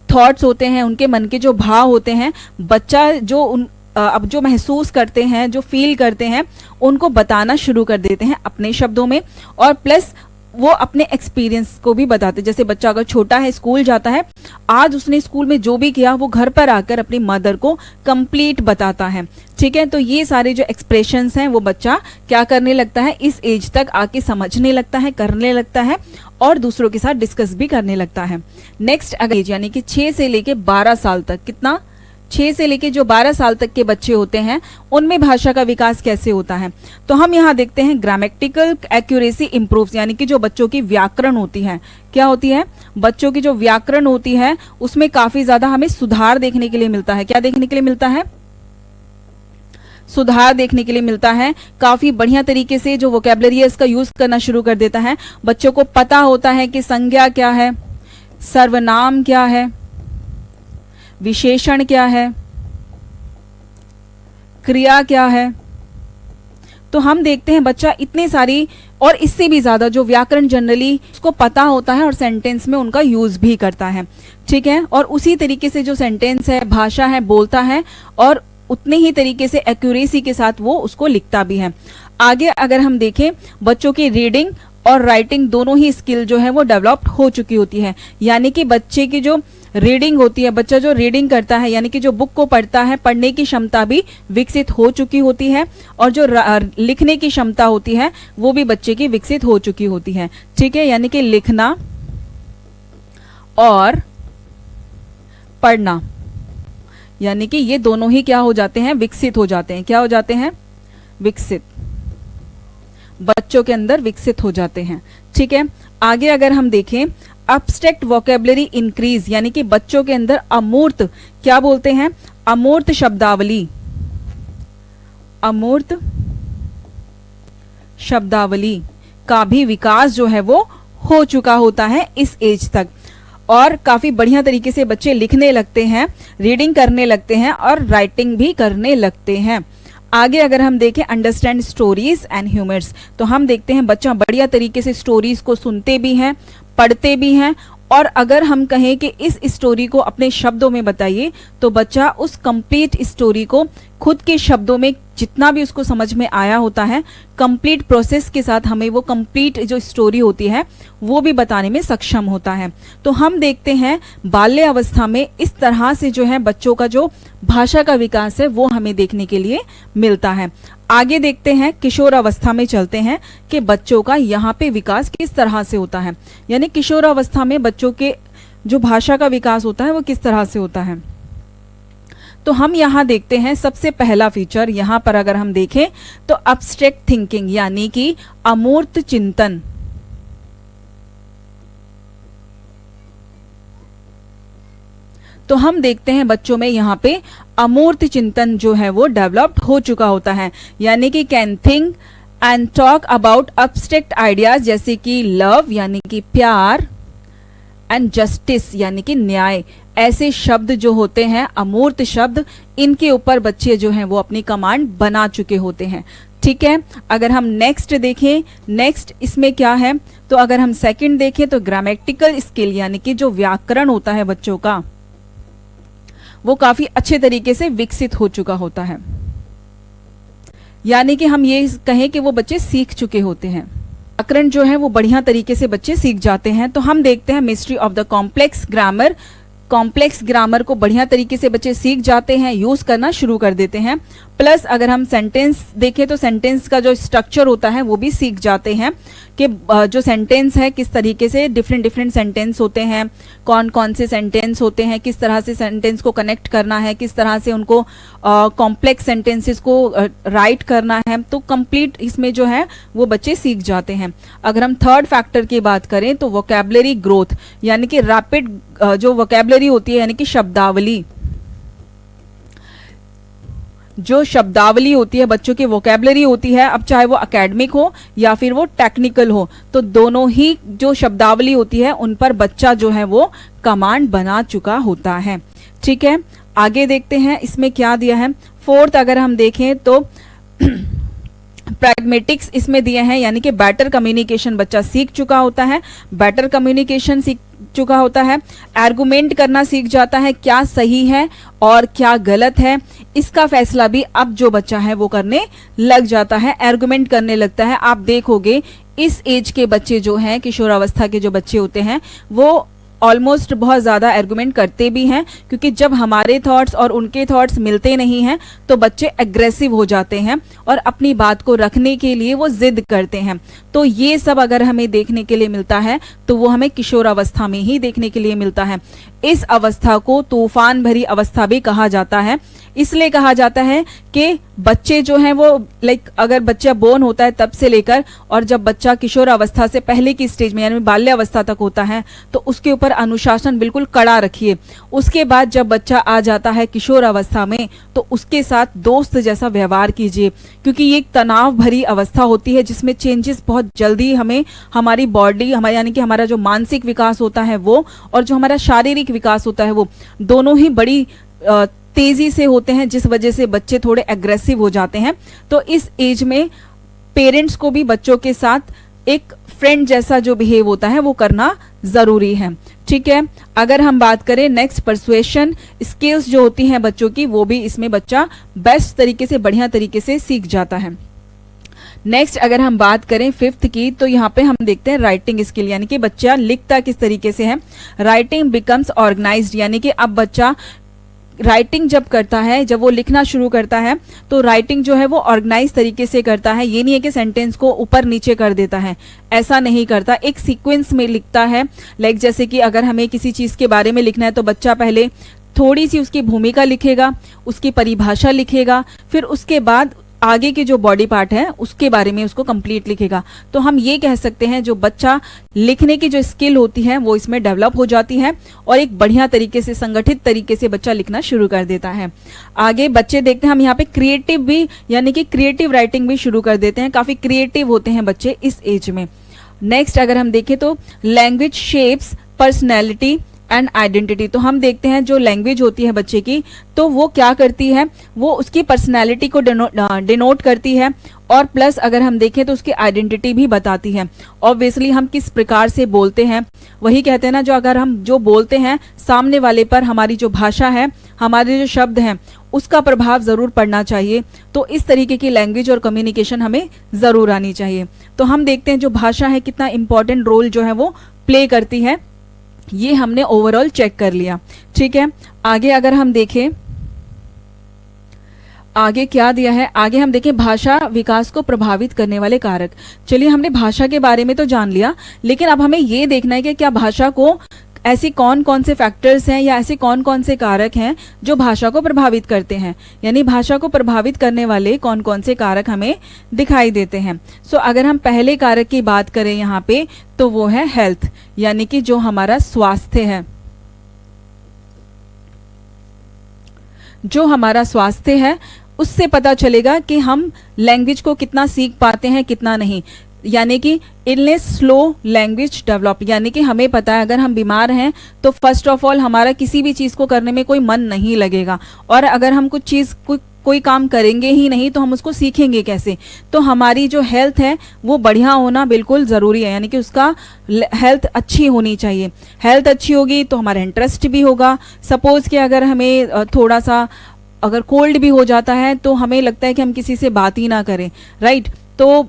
[SPEAKER 1] थॉट्स होते हैं, उनके मन के जो भाव होते हैं, बच्चा जो अब जो महसूस करते हैं, जो फील करते हैं, उनको बताना शुरू कर देते हैं अपने शब्दों में, और प्लस वो अपने एक्सपीरियंस को भी बताते हैं। जैसे बच्चा अगर छोटा है, स्कूल जाता है, आज उसने स्कूल में जो भी किया वो घर पर आकर अपनी मदर को कंप्लीट बताता है। ठीक है, तो ये सारे जो एक्सप्रेशंस हैं वो बच्चा क्या करने लगता है, इस एज तक आके समझने लगता है, करने लगता है और दूसरों के साथ डिस्कस भी करने लगता है। नेक्स्ट अगर एज यानी कि 6 से लेके 12 साल तक, कितना, 6 से लेके जो 12 साल तक के बच्चे होते हैं उनमें भाषा का विकास कैसे होता है, तो हम यहाँ देखते हैं ग्रामेटिकल एक्यूरेसी इंप्रूव्स, यानी कि जो बच्चों की व्याकरण होती है, क्या होती है, बच्चों की जो व्याकरण होती है उसमें काफी ज्यादा हमें सुधार देखने के लिए मिलता है। क्या देखने के लिए मिलता है, सुधार देखने के लिए मिलता है। काफी बढ़िया तरीके से जो वोकैबुलरी है इसका यूज करना शुरू कर देता है। बच्चों को पता होता है कि संज्ञा क्या है, सर्वनाम क्या है, विशेषण क्या है, क्रिया क्या है। तो हम देखते हैं बच्चा इतने सारी और इससे भी ज्यादा जो व्याकरण जनरली उसको पता होता है और सेंटेंस में उनका यूज भी करता है। ठीक है, और उसी तरीके से जो सेंटेंस है, भाषा है, बोलता है और उतने ही तरीके से एक्यूरेसी के साथ वो उसको लिखता भी है। आगे अगर हम देखें, बच्चों की रीडिंग और राइटिंग दोनों ही स्किल जो है वो डेवलप्ड हो चुकी होती है। यानी कि बच्चे की जो रीडिंग होती है, बच्चा जो रीडिंग करता है यानी कि जो बुक को पढ़ता है, पढ़ने की क्षमता भी विकसित हो चुकी होती है और जो लिखने की क्षमता होती है वो भी बच्चे की विकसित हो चुकी होती है। ठीक है, यानी कि लिखना और पढ़ना, यानी कि ये दोनों ही क्या हो जाते हैं, विकसित हो जाते हैं। क्या हो जाते हैं, विकसित, बच्चों के अंदर विकसित हो जाते हैं। ठीक है, आगे अगर हम देखें, अब्स्ट्रैक्ट वोकैबुलरी इंक्रीज, यानी कि बच्चों के अंदर अमूर्त, क्या बोलते हैं, अमूर्त शब्दावली, अमूर्त शब्दावली का भी विकास जो है वो हो चुका होता है इस एज तक, और काफी बढ़िया तरीके से बच्चे लिखने लगते हैं, रीडिंग करने लगते हैं और राइटिंग भी करने लगते हैं। आगे अगर हम देखें, अंडरस्टैंड स्टोरीज एंड ह्यूमर्स, तो हम देखते हैं बच्चा बढ़िया तरीके से स्टोरीज को सुनते भी हैं, पढ़ते भी हैं, और अगर हम कहें कि इस स्टोरी को अपने शब्दों में बताइए तो बच्चा उस कंप्लीट स्टोरी को खुद के शब्दों में जितना भी उसको समझ में आया होता है, कंप्लीट प्रोसेस के साथ हमें वो कंप्लीट जो स्टोरी होती है वो भी बताने में सक्षम होता है। तो हम देखते हैं बाल्य अवस्था में इस तरह से जो है बच्चों का जो भाषा का विकास है वो हमें देखने के लिए मिलता है। आगे देखते हैं, किशोर अवस्था में चलते हैं कि बच्चों का यहाँ पे विकास किस तरह से होता है, यानी किशोर अवस्था में बच्चों के जो भाषा का विकास होता है वो किस तरह से होता है। तो हम यहाँ देखते हैं सबसे पहला फीचर, यहाँ पर अगर हम देखें तो अब्स्ट्रैक्ट थिंकिंग, यानी कि अमूर्त चिंतन। तो हम देखते हैं बच्चों में यहाँ पे अमूर्त चिंतन जो है वो डेवलप्ड हो चुका होता है, यानी कि can think and talk about abstract ideas, जैसे कि लव यानी कि प्यार, एंड जस्टिस यानी कि न्याय। ऐसे शब्द जो होते हैं, अमूर्त शब्द, इनके ऊपर बच्चे जो हैं वो अपनी कमांड बना चुके होते हैं। ठीक है, अगर हम नेक्स्ट देखें, नेक्स्ट इसमें क्या है, तो अगर हम सेकंड देखें तो ग्रामेटिकल स्किल, यानी कि जो व्याकरण होता है बच्चों का वो काफी अच्छे तरीके से विकसित हो चुका होता है, यानी कि हम ये कहें कि वो बच्चे सीख चुके होते हैं, व्याकरण जो है वो बढ़िया तरीके से बच्चे सीख जाते हैं। तो हम देखते हैं mystery of the complex grammar, complex grammar को बढ़िया तरीके से बच्चे सीख जाते हैं, यूज करना शुरू कर देते हैं। प्लस अगर हम सेंटेंस देखें तो सेंटेंस का जो स्ट्रक्चर होता है वो भी सीख जाते हैं कि जो सेंटेंस है किस तरीके से डिफरेंट डिफरेंट सेंटेंस होते हैं, कौन कौन से सेंटेंस होते हैं, किस तरह से सेंटेंस को कनेक्ट करना है, किस तरह से उनको कॉम्प्लेक्स सेंटेंसेस को राइट करना है। तो कंप्लीट इसमें जो है वो बच्चे सीख जाते हैं। अगर हम थर्ड फैक्टर की बात करें तो वोकैबुलरी ग्रोथ, यानी कि रैपिड जो वोकैबुलरी होती है, यानी कि शब्दावली, जो शब्दावली होती है बच्चों की वोकैबुलरी होती है, अब चाहे वो एकेडमिक हो या फिर वो टेक्निकल हो, तो दोनों ही जो शब्दावली होती है उन पर बच्चा जो है वो कमांड बना चुका होता है। ठीक है, आगे देखते हैं इसमें क्या दिया है। फोर्थ अगर हम देखें तो प्रैग्मेटिक्स इसमें दिए हैं, यानी कि बेटर कम्युनिकेशन बच्चा सीख चुका होता है, बेटर कम्युनिकेशन सीख चुका होता है, आर्गुमेंट करना सीख जाता है, क्या सही है और क्या गलत है इसका फैसला भी अब जो बच्चा है वो करने लग जाता है, आर्गुमेंट करने लगता है। आप देखोगे इस एज के बच्चे जो हैं, किशोरावस्था के जो बच्चे होते हैं, वो ऑलमोस्ट बहुत ज़्यादा आर्गुमेंट करते भी हैं, क्योंकि जब हमारे थॉट्स और उनके थॉट्स मिलते नहीं हैं तो बच्चे एग्रेसिव हो जाते हैं और अपनी बात को रखने के लिए वो जिद करते हैं। तो ये सब अगर हमें देखने के लिए मिलता है तो वो हमें किशोरावस्था में ही देखने के लिए मिलता है। इस अवस्था को तूफान भरी अवस्था भी कहा जाता है। इसलिए कहा जाता है कि बच्चे जो हैं वो अगर बच्चा बोर्न होता है तब से लेकर और जब बच्चा किशोर अवस्था से पहले की स्टेज में यानी बाल्य अवस्था तक होता है तो उसके ऊपर अनुशासन बिल्कुल कड़ा रखिए। उसके बाद जब बच्चा आ जाता है किशोर अवस्था में तो उसके साथ दोस्त जैसा व्यवहार कीजिए, क्योंकि ये एक तनाव भरी अवस्था होती है जिसमें चेंजेस बहुत जल्दी हमें हमारी बॉडी हमारे यानी कि हमारा जो मानसिक विकास होता है वो और जो हमारा शारीरिक विकास होता है वो दोनों ही बड़ी तेजी से होते हैं, जिस वजह से बच्चे थोड़े एग्रेसिव हो जाते हैं। तो इस एज में पेरेंट्स को भी बच्चों के साथ एक फ्रेंड जैसा जो बिहेव होता है वो करना जरूरी है। ठीक है, अगर हम बात करें नेक्स्ट परसुएशन स्किल्स जो होती हैं बच्चों की, वो भी इसमें बच्चा बेस्ट तरीके से बढ़िया तरीके से सीख जाता है। नेक्स्ट अगर हम बात करें फिफ्थ की तो यहाँ पे हम देखते हैं राइटिंग स्किल, यानी कि बच्चा लिखता किस तरीके से है। राइटिंग बिकम्स ऑर्गेनाइज्ड, यानी कि अब बच्चा राइटिंग जब करता है, जब वो लिखना शुरू करता है तो राइटिंग जो है वो ऑर्गेनाइज तरीके से करता है। ये नहीं है कि सेंटेंस को ऊपर नीचे कर देता है, ऐसा नहीं करता, एक सीक्वेंस में लिखता है। जैसे कि अगर हमें किसी चीज़ के बारे में लिखना है तो बच्चा पहले थोड़ी सी उसकी भूमिका लिखेगा, उसकी परिभाषा लिखेगा, फिर उसके बाद आगे के जो बॉडी पार्ट है उसके बारे में उसको कंप्लीट लिखेगा। तो हम ये कह सकते हैं जो बच्चा लिखने की जो स्किल होती है वो इसमें डेवलप हो जाती है और एक बढ़िया तरीके से संगठित तरीके से बच्चा लिखना शुरू कर देता है। आगे बच्चे देखते हैं हम यहाँ पे क्रिएटिव भी यानी कि क्रिएटिव राइटिंग भी शुरू कर देते हैं, काफ़ी क्रिएटिव होते हैं बच्चे इस एज में। नेक्स्ट अगर हम देखें तो language shapes personality and identity, तो हम देखते हैं जो लैंग्वेज होती है बच्चे की तो वो क्या करती है, वो उसकी पर्सनैलिटी को डिनोट करती है और प्लस अगर हम देखें तो उसकी आइडेंटिटी भी बताती है। ऑब्वियसली हम किस प्रकार से बोलते हैं, वही कहते हैं ना, जो अगर हम जो बोलते हैं सामने वाले पर हमारी जो भाषा है, हमारे जो शब्द हैं उसका प्रभाव ज़रूर पड़ना चाहिए। तो इस तरीके की लैंग्वेज और कम्युनिकेशन हमें ज़रूर आनी चाहिए। तो हम देखते हैं जो भाषा है कितना इंपॉर्टेंट रोल जो है वो प्ले करती है, ये हमने ओवरऑल चेक कर लिया। ठीक है, आगे अगर हम देखें आगे क्या दिया है, आगे हम देखें भाषा विकास को प्रभावित करने वाले कारक। चलिए हमने भाषा के बारे में तो जान लिया, लेकिन अब हमें ये देखना है कि क्या भाषा को ऐसी कौन कौन से फैक्टर्स हैं या ऐसे कौन कौन से कारक हैं जो भाषा को प्रभावित करते हैं, यानी भाषा को प्रभावित करने वाले कौन कौन से कारक हमें दिखाई देते हैं। अगर हम पहले कारक की बात करें यहाँ पे तो वो है हेल्थ, यानी कि जो हमारा स्वास्थ्य है, जो हमारा स्वास्थ्य है उससे पता चलेगा कि हम लैंग्वेज को कितना सीख पाते हैं कितना नहीं। यानी कि इलनेस स्लो लैंग्वेज डेवलप, यानी कि हमें पता है अगर हम बीमार हैं तो फर्स्ट ऑफ ऑल हमारा किसी भी चीज़ को करने में कोई मन नहीं लगेगा, और अगर हम कुछ चीज़ कोई काम करेंगे ही नहीं तो हम उसको सीखेंगे कैसे। तो हमारी जो हेल्थ है वो बढ़िया होना बिल्कुल ज़रूरी है, यानी कि उसका हेल्थ अच्छी होनी चाहिए। हेल्थ अच्छी होगी तो हमारा इंटरेस्ट भी होगा। सपोज़ कि अगर हमें थोड़ा सा अगर कोल्ड भी हो जाता है तो हमें लगता है कि हम किसी से बात ही ना करें, राइट। तो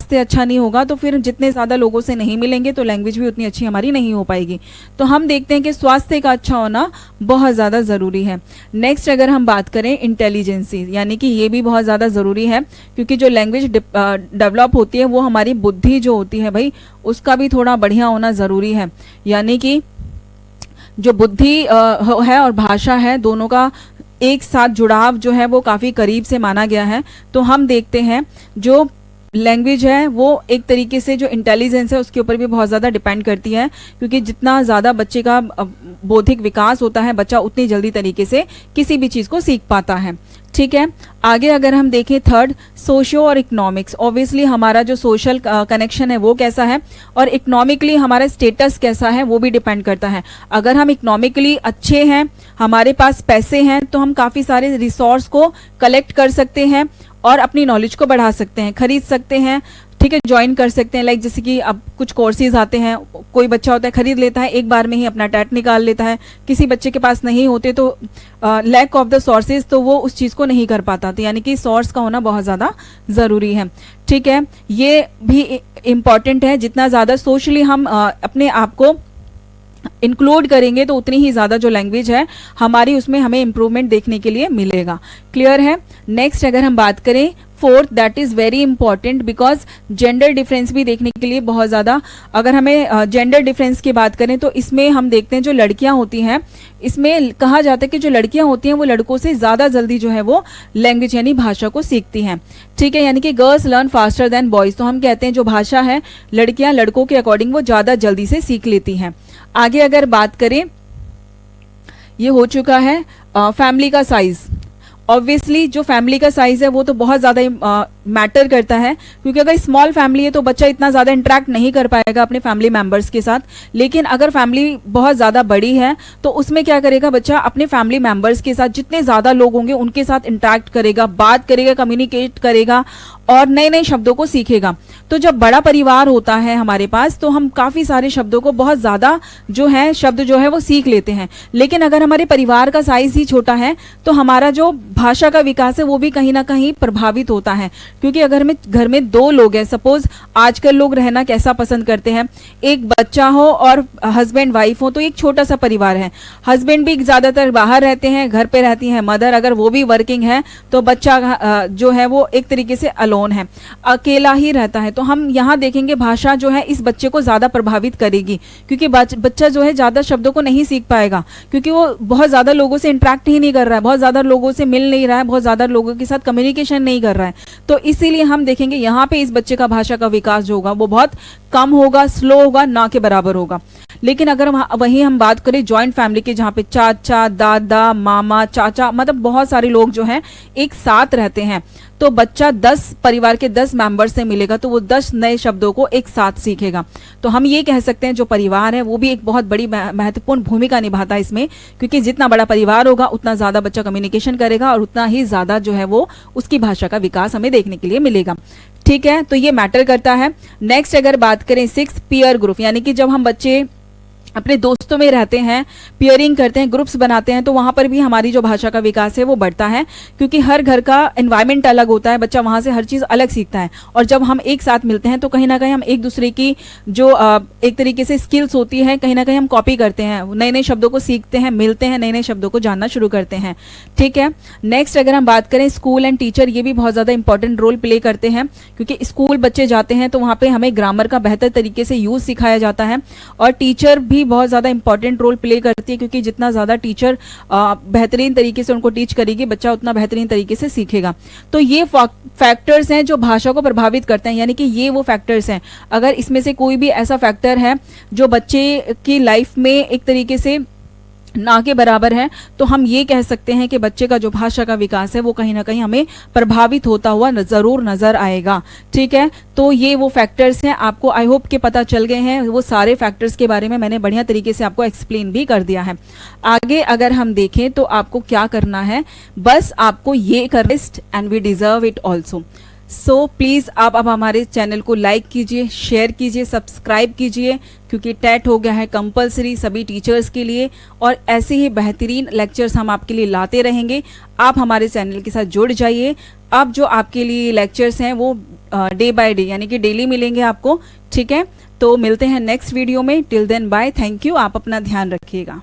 [SPEAKER 1] स्वास्थ्य अच्छा नहीं होगा तो फिर जितने ज़्यादा लोगों से नहीं मिलेंगे तो लैंग्वेज भी उतनी अच्छी हमारी नहीं हो पाएगी। तो हम देखते हैं कि स्वास्थ्य का अच्छा होना बहुत ज़्यादा ज़रूरी है। नेक्स्ट अगर हम बात करें इंटेलिजेंसी, यानी कि ये भी बहुत ज़्यादा ज़रूरी है, क्योंकि जो लैंग्वेज डेवलप होती है वो हमारी बुद्धि जो होती है भाई उसका भी थोड़ा बढ़िया होना ज़रूरी है। यानी कि जो बुद्धि है और भाषा है दोनों का एक साथ जुड़ाव जो है वो काफ़ी करीब से माना गया है। तो हम देखते हैं जो लैंग्वेज है वो एक तरीके से जो इंटेलिजेंस है उसके ऊपर भी बहुत ज़्यादा डिपेंड करती है, क्योंकि जितना ज़्यादा बच्चे का बौद्धिक विकास होता है बच्चा उतनी जल्दी तरीके से किसी भी चीज़ को सीख पाता है। ठीक है, आगे अगर हम देखें थर्ड, सोशियो और इकोनॉमिक्स। ऑब्वियसली हमारा जो सोशल कनेक्शन है वो कैसा है और इकोनॉमिकली हमारा स्टेटस कैसा है वो भी डिपेंड करता है। अगर हम इकोनॉमिकली अच्छे हैं, हमारे पास पैसे हैं, तो हम काफ़ी सारे रिसोर्स को कलेक्ट कर सकते हैं और अपनी नॉलेज को बढ़ा सकते हैं, खरीद सकते हैं, ठीक है, ज्वाइन कर सकते हैं। लाइक जैसे कि अब कुछ कोर्सेज आते हैं, कोई बच्चा होता है खरीद लेता है, एक बार में ही अपना टैट निकाल लेता है। किसी बच्चे के पास नहीं होते तो लैक ऑफ द सोर्सेज, तो वो उस चीज़ को नहीं कर पाता। तो यानी कि सोर्स का होना बहुत ज़्यादा ज़रूरी है। ठीक है, ये भी इम्पॉर्टेंट है। जितना ज़्यादा सोशली हम अपने आप को इंक्लूड करेंगे तो उतनी ही ज़्यादा जो लैंग्वेज है हमारी उसमें हमें इम्प्रूवमेंट देखने के लिए मिलेगा। क्लियर है। नेक्स्ट अगर हम बात करें fourth, that is very important because gender difference भी देखने के लिए बहुत ज़्यादा, अगर हमें जेंडर डिफरेंस की बात करें तो इसमें हम देखते हैं जो लड़कियां होती हैं, इसमें कहा जाता है कि जो लड़कियां होती हैं वो लड़कों से ज़्यादा जल्दी जो है वो लैंग्वेज यानी भाषा को सीखती हैं। ठीक है, यानी कि girls learn faster than boys. तो हम कहते हैं जो भाषा है लड़कियां लड़कों के अकॉर्डिंग वो ज़्यादा जल्दी से सीख लेती हैं। आगे अगर बात करें, ये हो चुका है फैमिली का साइज़। ऑब्वियसली जो फैमिली का साइज़ है वो तो बहुत ज़्यादा मैटर करता है, क्योंकि अगर स्मॉल फैमिली है तो बच्चा इतना ज़्यादा इंटरेक्ट नहीं कर पाएगा अपने फैमिली मेम्बर्स के साथ। लेकिन अगर फैमिली बहुत ज़्यादा बड़ी है तो उसमें क्या करेगा बच्चा, अपने फैमिली मेम्बर्स के साथ जितने ज़्यादा लोग होंगे उनके साथ इंटरेक्ट करेगा, बात करेगा, कम्युनिकेट करेगा और नए नए शब्दों को सीखेगा। तो जब बड़ा परिवार होता है हमारे पास तो हम काफ़ी सारे शब्दों को बहुत ज़्यादा जो है शब्द जो है वो सीख लेते हैं। लेकिन अगर हमारे परिवार का साइज़ ही छोटा है तो हमारा जो भाषा का विकास है वो भी कहीं ना कहीं प्रभावित होता है, क्योंकि अगर में घर में दो लोग हैं, सपोज आजकल लोग रहना कैसा पसंद करते हैं, एक बच्चा हो और हस्बैंड वाइफ हो तो एक छोटा सा परिवार है। हस्बैंड भी ज़्यादातर बाहर रहते हैं, घर पे रहती हैं मदर, अगर वो भी वर्किंग है तो बच्चा जो है वो एक तरीके से अलोन है, अकेला ही रहता है। तो हम यहाँ देखेंगे भाषा जो है इस बच्चे को ज़्यादा प्रभावित करेगी, क्योंकि बच्चा जो है ज़्यादा शब्दों को नहीं सीख पाएगा, क्योंकि वो बहुत ज़्यादा लोगों से इंटरेक्ट ही नहीं कर रहा है, बहुत ज़्यादा लोगों से मिल नहीं रहा है, बहुत ज़्यादा लोगों के साथ कम्युनिकेशन नहीं कर रहा है। तो इसीलिए हम देखेंगे यहाँ पे इस बच्चे का भाषा का विकास जो होगा वो बहुत कम होगा, स्लो होगा, ना के बराबर होगा। लेकिन अगर वहीं हम बात करें जॉइंट फैमिली की, जहाँ पे चाचा, दादा, मामा, चाचा, मतलब बहुत सारे लोग जो हैं एक साथ रहते हैं, तो बच्चा 10 परिवार के 10 मेंबर से मिलेगा तो वो 10 नए शब्दों को एक साथ सीखेगा। तो हम ये कह सकते हैं जो परिवार है वो भी एक बहुत बड़ी महत्वपूर्ण भूमिका निभाता है इसमें, क्योंकि जितना बड़ा परिवार होगा उतना ज़्यादा बच्चा कम्युनिकेशन करेगा और उतना ही ज़्यादा जो है वो उसकी भाषा का विकास हमें देखने के लिए मिलेगा। ठीक है, तो ये मैटर करता है। नेक्स्ट अगर बात करें 6, पीयर ग्रुप, यानी कि जब हम बच्चे अपने दोस्तों में रहते हैं, पियरिंग करते हैं, ग्रुप्स बनाते हैं, तो वहाँ पर भी हमारी जो भाषा का विकास है वो बढ़ता है, क्योंकि हर घर का एनवायरनमेंट अलग होता है, बच्चा वहाँ से हर चीज़ अलग सीखता है। और जब हम एक साथ मिलते हैं तो कहीं ना कहीं हम एक दूसरे की जो एक तरीके से स्किल्स होती है कहीं ना कहीं हम कॉपी करते हैं, नए नए शब्दों को सीखते हैं, मिलते हैं, नए नए शब्दों को जानना शुरू करते हैं। ठीक है, नेक्स्ट अगर हम बात करें स्कूल एंड टीचर, ये भी बहुत ज़्यादा इंपॉर्टेंट रोल प्ले करते हैं, क्योंकि स्कूल बच्चे जाते हैं तो वहाँ पर हमें ग्रामर का बेहतर तरीके से यूज़ सिखाया जाता है, और टीचर भी बहुत ज़्यादा इंपॉर्टेंट रोल प्ले करती है, क्योंकि जितना ज़्यादा टीचर बेहतरीन तरीके से उनको टीच करेगी बच्चा उतना बेहतरीन तरीके से सीखेगा। तो ये फैक्टर्स हैं जो भाषा को प्रभावित करते हैं, यानी कि ये वो फैक्टर्स हैं। अगर इसमें से कोई भी ऐसा फैक्टर है जो बच्चे की लाइफ में एक तरीके से ना के बराबर है तो हम ये कह सकते हैं कि बच्चे का जो भाषा का विकास है वो कहीं ना कहीं हमें प्रभावित होता हुआ ज़रूर नज़र आएगा। ठीक है, तो ये वो फैक्टर्स हैं, आपको आई होप के पता चल गए हैं। वो सारे फैक्टर्स के बारे में मैंने बढ़िया तरीके से आपको एक्सप्लेन भी कर दिया है। आगे अगर हम देखें तो आपको क्या करना है, बस आपको ये कर rest and we deserve it also. So please आप अब हमारे चैनल को लाइक कीजिए, शेयर कीजिए, सब्सक्राइब कीजिए, क्योंकि टेट हो गया है कंपलसरी सभी टीचर्स के लिए और ऐसे ही बेहतरीन लेक्चर्स हम आपके लिए लाते रहेंगे। आप हमारे चैनल के साथ जुड़ जाइए। अब जो आपके लिए लेक्चर्स हैं वो डे बाय डे यानी कि डेली मिलेंगे आपको, ठीक है। तो मिलते हैं नेक्स्ट वीडियो में। Till then bye, thank you. आप अपना ध्यान रखिएगा।